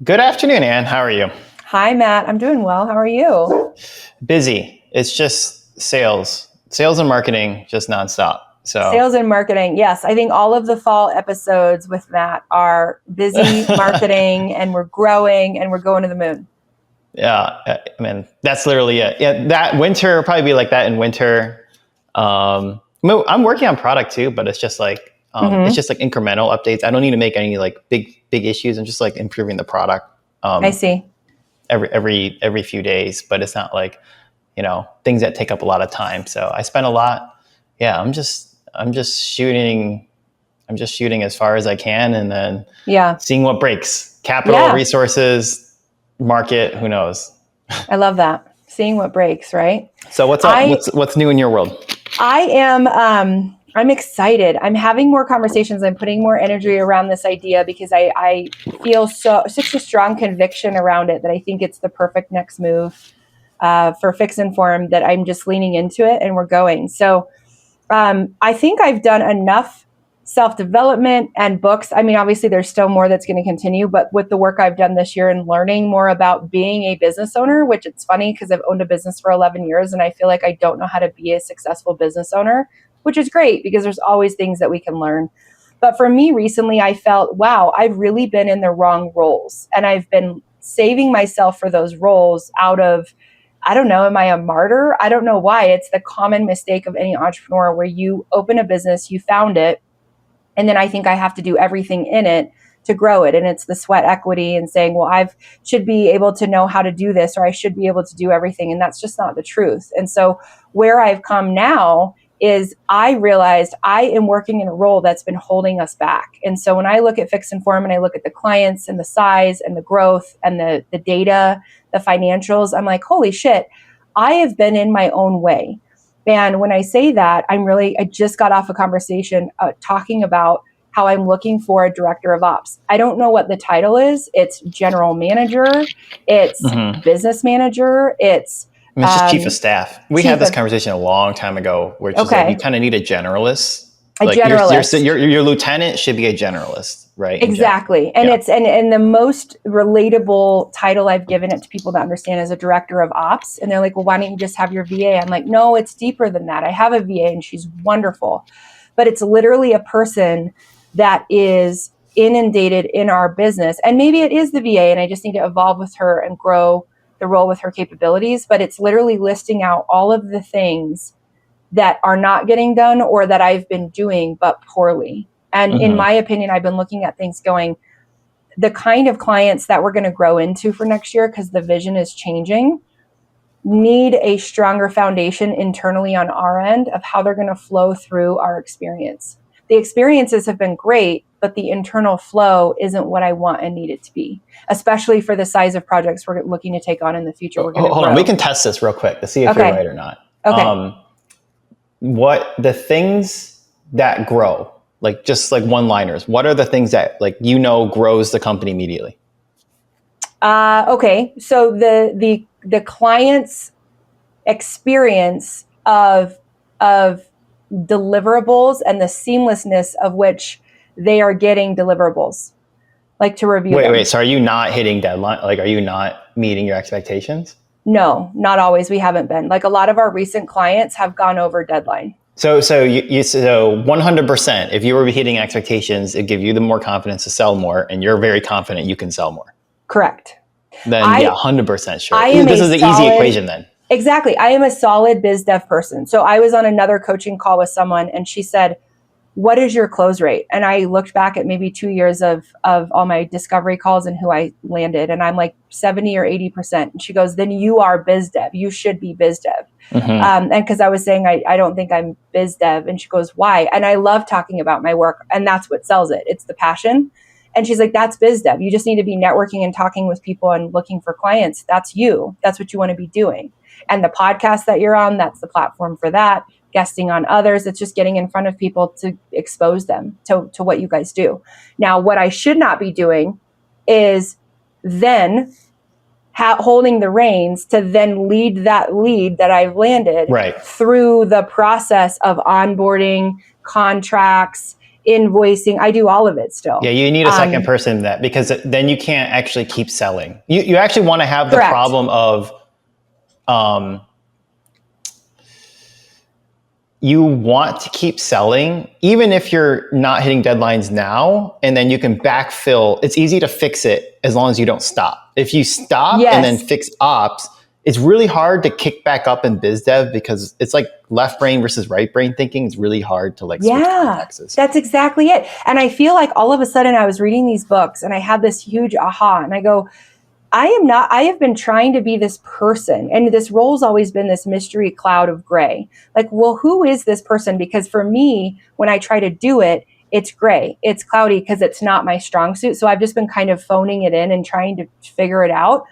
Good afternoon, Anne. How are you? Hi, Matt. I'm doing well. How are you? Busy. It's just sales and marketing, just nonstop. So Sales and marketing. Yes, I think all of the fall episodes with Matt are busy marketing and we're growing and we're going to the moon. yeah, I mean, that's literally it. Yeah, that winter will probably be like that in winter. I'm working on product too, but it's just like incremental updates. I don't need to make any like big issues. I'm just like improving the product I see. every few days, but it's not like, things that take up a lot of time. So I spend a lot. Yeah, I'm just shooting as far as I can, and then Yeah. seeing what breaks. Capital, Yeah. resources, market, who knows? I love that. Seeing what breaks, right? So what's up? I What's new in your world? I am I'm excited. I'm having more conversations. I'm putting more energy around this idea because I feel such a strong conviction around it that I think it's the perfect next move for Fix and Form, that I'm just leaning into it and we're going. So I think I've done enough self-development and books. I mean, obviously there's still more that's going to continue, but with the work I've done this year and learning more about being a business owner, which it's funny because I've owned a business for 11 years and I feel like I don't know how to be a successful business owner, which is great because there's always things that we can learn. But for me recently, I felt, wow, I've really been in the wrong roles and I've been saving myself for those roles out of, I don't know, am I a martyr? I don't know why. It's the common mistake of any entrepreneur where you open a business, you found it, and then I think I have to do everything in it to grow it. And it's the sweat equity and saying, well, I should be able to know how to do this, or I should be able to do everything. And that's just not the truth. And so where I've come now is I realized I am working in a role that's been holding us back. And so when I look at Fix and Form and I look at the clients and the size and the growth and the data, the financials, I'm like, holy shit, I have been in my own way. And when I say that, I just got off a conversation talking about how I'm looking for a director of ops. I don't know what the title is. It's general manager. It's business manager. It's Just chief of staff. We had this conversation a long time ago, which is like you kind of need a generalist. A like generalist. Your lieutenant should be a generalist, right? Exactly. And it's and the most relatable title I've given it to people to understand is a director of ops. And they're like, well, why don't you just have your VA? I'm like, no, it's deeper than that. I have a VA and she's wonderful. But it's literally a person that is inundated in our business. And maybe it is the VA and I just need to evolve with her and grow the role with her capabilities. But it's literally listing out all of the things that are not getting done or that I've been doing, but poorly. And in my opinion, I've been looking at things going, the kind of clients that we're going to grow into for next year, because the vision is changing, need a stronger foundation internally on our end of how they're going to flow through our experience. The experiences have been great, but the internal flow isn't what I want and need it to be, especially for the size of projects we're looking to take on in the future. Hold on, we can test this real quick to see if you're right or not. Okay. What the things that grow, like just like one-liners, what are the things that grows the company immediately? Okay. So the client's experience of deliverables and the seamlessness of which they are getting deliverables, like to review them. Wait. So are you not hitting deadline? Like, are you not meeting your expectations? No, not always. We haven't been. Like a lot of our recent clients have gone over deadline. So 100%, if you were hitting expectations, it give you the more confidence to sell more, and you're very confident you can sell more. Correct. Then 100% sure. This is the easy equation then. Exactly. I am a solid biz dev person. So I was on another coaching call with someone and she said, what is your close rate? And I looked back at maybe 2 years of all my discovery calls and who I landed. And I'm like 70 or 80%. And she goes, then you are biz dev. You should be biz dev. And because I was saying, I don't think I'm biz dev. And she goes, why? And I love talking about my work. And that's what sells it. It's the passion. And she's like, that's biz dev. You just need to be networking and talking with people and looking for clients. That's you. That's what you want to be doing. And the podcast that you're on, that's the platform for that. Guesting on others, it's just getting in front of people to expose them to what you guys do. Now, what I should not be doing is then holding the reins to then lead that lead that I've landed through the process of onboarding, contracts, invoicing. I do all of it still. Yeah, you need a second person that, because then you can't actually keep selling. You actually want to have the problem of, you want to keep selling, even if you're not hitting deadlines now, and then you can backfill. It's easy to fix it as long as you don't stop. If you stop and then fix ops, it's really hard to kick back up in biz dev, because it's like left brain versus right brain thinking. It's really hard to like switch contexts. That's exactly it. And I feel like all of a sudden I was reading these books and I had this huge aha, and I go, I have been trying to be this person, and this role's always been this mystery cloud of gray. Like, well, who is this person? Because for me, when I try to do it, it's gray, it's cloudy, because it's not my strong suit. So I've just been kind of phoning it in and trying to figure it out.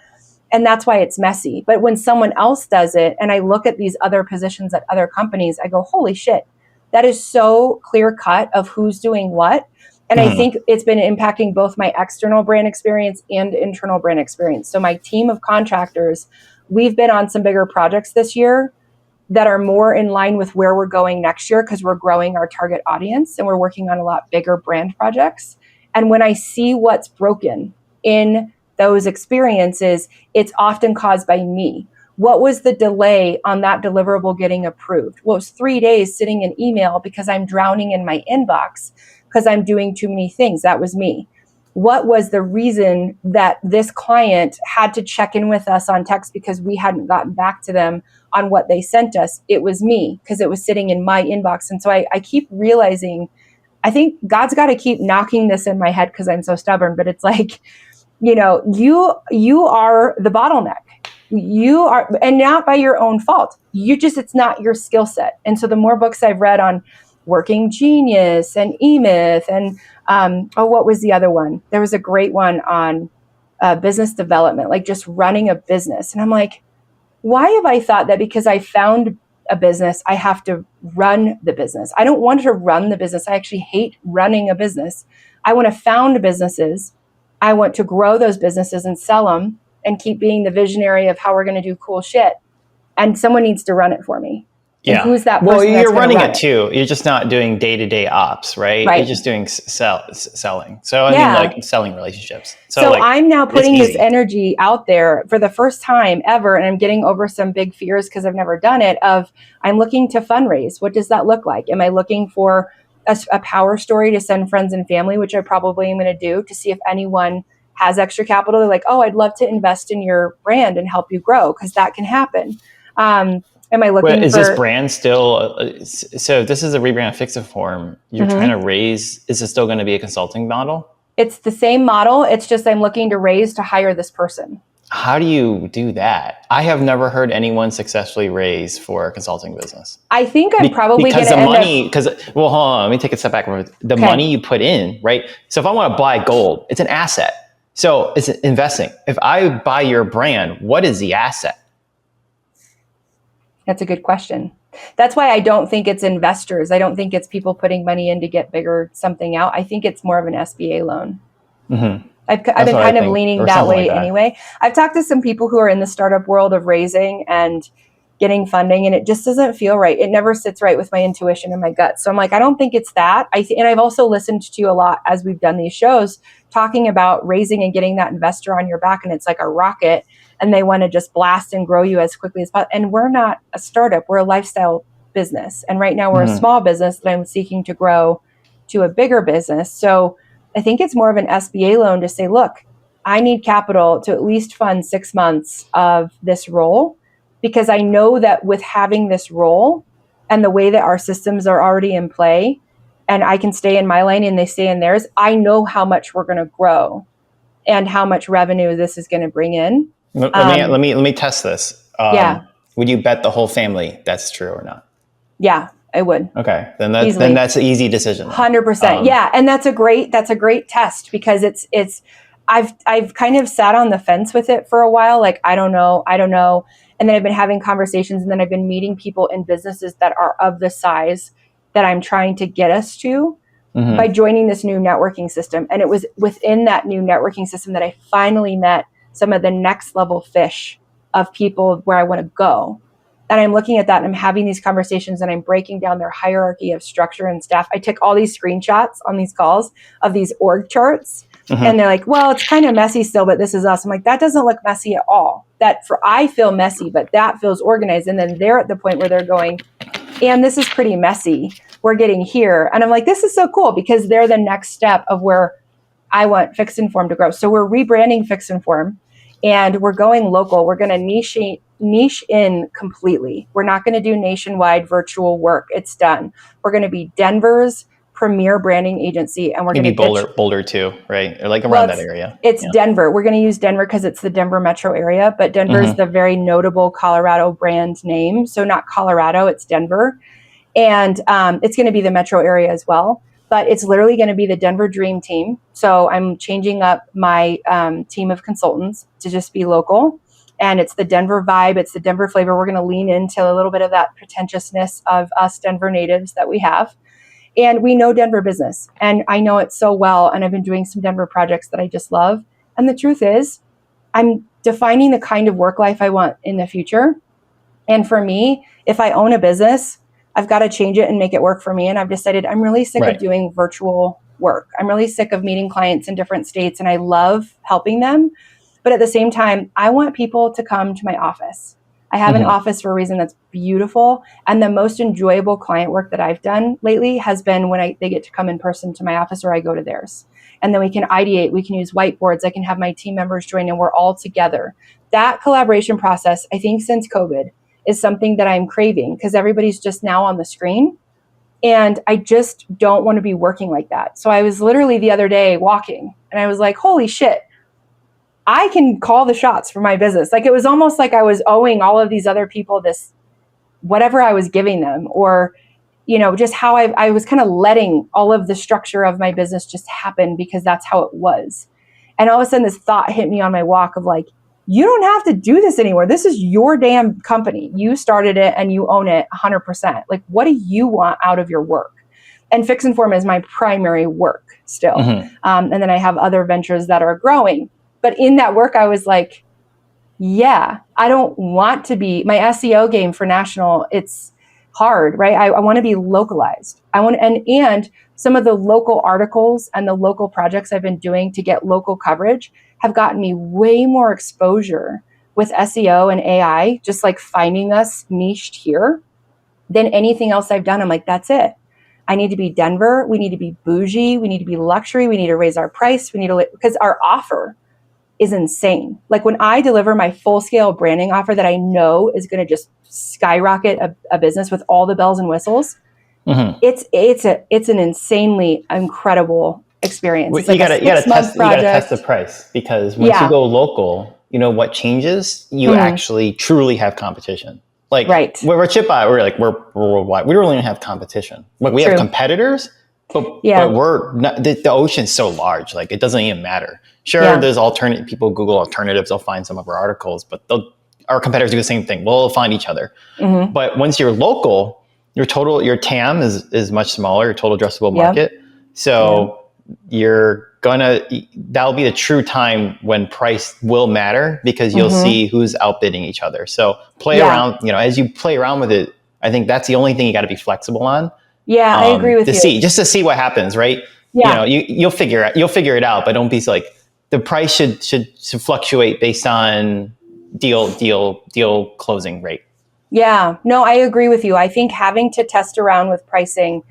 And that's why it's messy. But when someone else does it, and I look at these other positions at other companies, I go, holy shit, that is so clear cut of who's doing what. And I think it's been impacting both my external brand experience and internal brand experience. So my team of contractors, we've been on some bigger projects this year that are more in line with where we're going next year, because we're growing our target audience and we're working on a lot bigger brand projects. And when I see what's broken in those experiences, it's often caused by me. What was the delay on that deliverable getting approved? Well, it was 3 days sitting in email because I'm drowning in my inbox because I'm doing too many things. That was me. What was the reason that this client had to check in with us on text because we hadn't gotten back to them on what they sent us? It was me, because it was sitting in my inbox. And so I keep realizing, I think God's got to keep knocking this in my head because I'm so stubborn, but it's like, you are the bottleneck. You are, and not by your own fault. It's not your skill set. And so the more books I've read on Working Genius and E-Myth and, what was the other one? There was a great one on business development, like just running a business. And I'm like, why have I thought that because I found a business, I have to run the business? I don't want to run the business. I actually hate running a business. I want to found businesses. I want to grow those businesses and sell them and keep being the visionary of how we're going to do cool shit. And someone needs to run it for me. And who's that person? Well, you're running it too. You're just not doing day-to-day ops, right? You're just doing selling. So I mean, like selling relationships. So like, I'm now putting this energy out there for the first time ever, and I'm getting over some big fears because I've never done it. I'm looking to fundraise. What does that look like? Am I looking for a power story to send friends and family, which I probably am going to do, to see if anyone has extra capital? They're like, oh, I'd love to invest in your brand and help you grow, because that can happen. Am I looking is this brand still, so if this is a rebrand of Fix It Form, you're trying to raise, is it still going to be a consulting model? It's the same model. It's just I'm looking to raise to hire this person. How do you do that? I have never heard anyone successfully raise for a consulting business. I think I'm probably going to well, hold on, let me take a step back. The money you put in, right? So if I want to buy gold, it's an asset. So it's investing. If I buy your brand, what is the asset? That's a good question. That's why I don't think it's investors. I don't think it's people putting money in to get bigger something out. I think it's more of an SBA loan. I've been kind of leaning that way anyway. I've talked to some people who are in the startup world of raising and getting funding, and it just doesn't feel right. It never sits right with my intuition and my gut. So I'm like, I don't think it's that. And I've also listened to you a lot as we've done these shows talking about raising and getting that investor on your back, and it's like a rocket, and they want to just blast and grow you as quickly as possible. And we're not a startup. We're a lifestyle business. And right now we're a small business that I'm seeking to grow to a bigger business. So I think it's more of an SBA loan to say, look, I need capital to at least fund 6 months of this role, because I know that with having this role and the way that our systems are already in play, and I can stay in my lane and they stay in theirs, I know how much we're going to grow and how much revenue this is going to bring in. Let me test this. Would you bet the whole family that's true or not? Yeah, I would. Okay, then that's an easy decision. 100%. Yeah, and that's a great test, because I've kind of sat on the fence with it for a while. Like, I don't know. And then I've been having conversations, and then I've been meeting people in businesses that are of the size that I'm trying to get us to by joining this new networking system. And it was within that new networking system that I finally met some of the next level fish of people where I want to go. And I'm looking at that and I'm having these conversations and I'm breaking down their hierarchy of structure and staff. I took all these screenshots on these calls of these org charts. And they're like, well, it's kind of messy still, but this is us. I'm like, that doesn't look messy at all. I feel messy, but that feels organized. And then they're at the point where they're going, and this is pretty messy. We're getting here. And I'm like, this is so cool because they're the next step of where I want Fix Inform to grow. So we're rebranding Fix Inform and we're going local. We're going to niche in completely. We're not going to do nationwide virtual work. It's done. We're going to be Denver's premier branding agency, and we're going to be Boulder too, right? Or like around that area. It's Denver. We're going to use Denver because it's the Denver metro area, but Denver is the very notable Colorado brand name. So not Colorado, it's Denver. And it's going to be the metro area as well, but it's literally going to be the Denver Dream Team. So I'm changing up my team of consultants to just be local. And it's the Denver vibe. It's the Denver flavor. We're going to lean into a little bit of that pretentiousness of us Denver natives that we have. And we know Denver business, and I know it so well. And I've been doing some Denver projects that I just love. And the truth is, I'm defining the kind of work life I want in the future. And for me, if I own a business, I've got to change it and make it work for me. And I've decided I'm really sick of doing virtual work. I'm really sick of meeting clients in different states, and I love helping them. But at the same time, I want people to come to my office. I have an office for a reason that's beautiful. And the most enjoyable client work that I've done lately has been when they get to come in person to my office or I go to theirs. And then we can ideate, we can use whiteboards, I can have my team members join and we're all together. That collaboration process, I think since COVID, is something that I'm craving because everybody's just now on the screen. And I just don't want to be working like that. So I was literally the other day walking and I was like, holy shit. I can call the shots for my business. Like it was almost like I was owing all of these other people this, whatever I was giving them, or, just how I was kind of letting all of the structure of my business just happen because that's how it was. And all of a sudden this thought hit me on my walk of like, you don't have to do this anymore. This is your damn company. You started it and you own it 100%. Like, what do you want out of your work? And Fix Inform is my primary work still. And then I have other ventures that are growing. But in that work, I was like, yeah, I don't want to be my SEO game for national. It's hard, right? I want to be localized. And some of the local articles and the local projects I've been doing to get local coverage have gotten me way more exposure with SEO and AI, just like finding us niched here than anything else I've done. I'm like, that's it. I need to be Denver. We need to be bougie. We need to be luxury. We need to raise our price. Because our offer is insane. Like when I deliver my full scale branding offer that I know is going to just skyrocket a business with all the bells and whistles, it's an insanely incredible experience. It's you gotta test the price because once you go local, what changes? You actually truly have competition. Like we're Chipbot, we're worldwide. We don't really have competition. Like we have competitors, but we're not, the ocean's so large, like it doesn't even matter. Sure, there's people Google alternatives, they'll find some of our articles, but our competitors do the same thing. We'll find each other. But once you're local, your TAM is much smaller, your total addressable market. So that'll be the true time when price will matter because you'll see who's outbidding each other. So play around, as you play around with it, I think that's the only thing you got to be flexible on. Yeah, I agree with you. To see what happens, right? Yeah. You'll figure it out, but don't be like, the price should fluctuate based on deal closing rate. Yeah, no, I agree with you. I think having to test around with pricing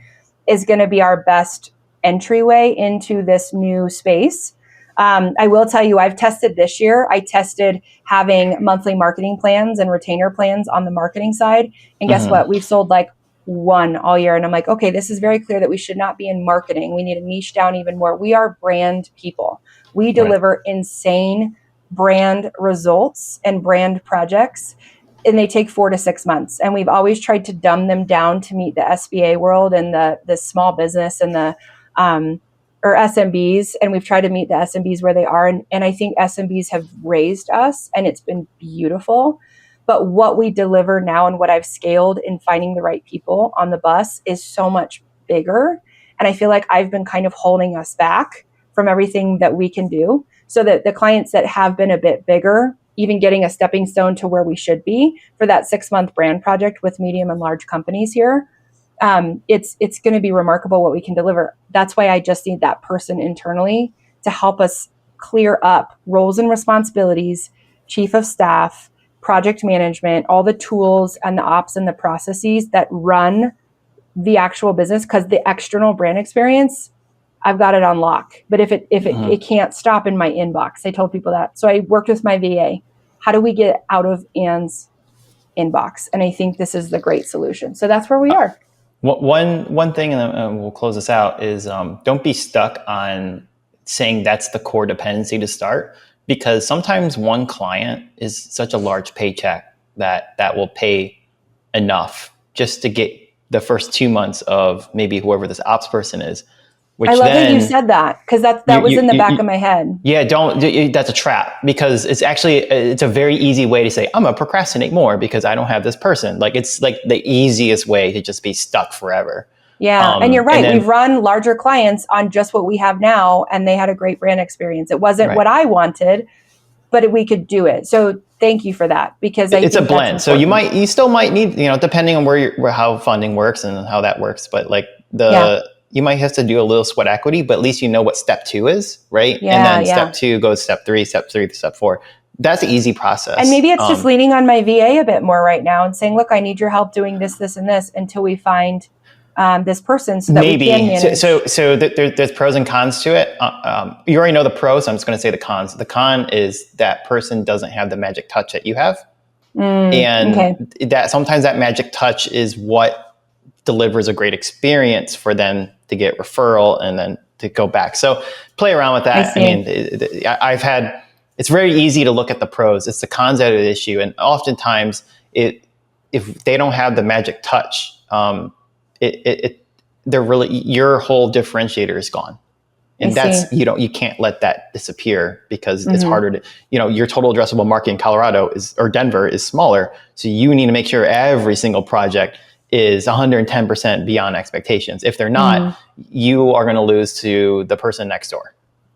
is going to be our best entryway into this new space. I will tell you, I've tested this year. I tested having monthly marketing plans and retainer plans on the marketing side. And guess what? We've sold like one all year. And I'm like, okay, this is very clear that we should not be in marketing. We need to niche down even more. We are brand people. We deliver insane brand results and brand projects, and they take 4 to 6 months. And we've always tried to dumb them down to meet the SBA world and the small business and the or SMBs. And we've tried to meet the SMBs where they are. And I think SMBs have raised us, and it's been beautiful. But what we deliver now and what I've scaled in finding the right people on the bus is so much bigger. And I feel like I've been kind of holding us back from everything that we can do, so that the clients that have been a bit bigger even getting a stepping stone to where we should be for that 6-month brand project with medium and large companies here. It's going to be remarkable what we can deliver. That's why I just need that person internally to help us clear up roles and responsibilities, chief of staff, project management, all the tools and the ops and the processes that run the actual business. Because the external brand experience, I've got it on lock. But if it can't stop in my inbox, I told people that. So I worked with my VA. How do we get out of Anne's inbox? And I think this is the great solution. So that's where we are. One thing, and then we'll close this out, is don't be stuck on saying that's the core dependency to start, because sometimes one client is such a large paycheck that will pay enough just to get the first 2 months of maybe whoever this ops person is. Which I love that you said that, because that was in the back of my head. Yeah, that's a trap, because it's a very easy way to say, I'm gonna procrastinate more because I don't have this person. Like, it's like the easiest way to just be stuck forever. Yeah, and you're right. We've run larger clients on just what we have now, and they had a great brand experience. It wasn't what I wanted, but we could do it. So thank you for that, because it's a blend. So you still might need, depending on how funding works and how that works, but like you might have to do a little sweat equity, but at least you know what step 2 is, right? Yeah, and then step 2 goes step 3 to step 4. That's an easy process. And maybe it's just leaning on my VA a bit more right now and saying, look, I need your help doing this, this, and this until we find this person so that we can manage. So there's pros and cons to it. You already know the pros. I'm just going to say the cons. The con is that person doesn't have the magic touch that you have. That sometimes that magic touch is what delivers a great experience for them to get referral and then to go back. So play around with that. I mean, it's very easy to look at the pros. It's the cons that are the issue. And oftentimes if they don't have the magic touch, they're really, your whole differentiator is gone. And you can't let that disappear, because it's harder to, your total addressable market in Colorado or Denver is smaller. So you need to make sure every single project is 110% beyond expectations. If they're not, you are going to lose to the person next door.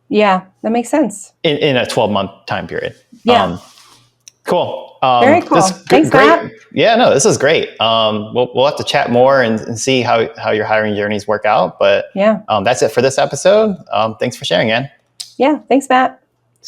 Yeah, that makes sense. In a 12-month time period. Yeah. Cool. Very cool. Thanks, great. Matt. Yeah, no, this is great. We'll have to chat more and see how your hiring journeys work out. But that's it for this episode. Thanks for sharing, Ann. Yeah, thanks, Matt.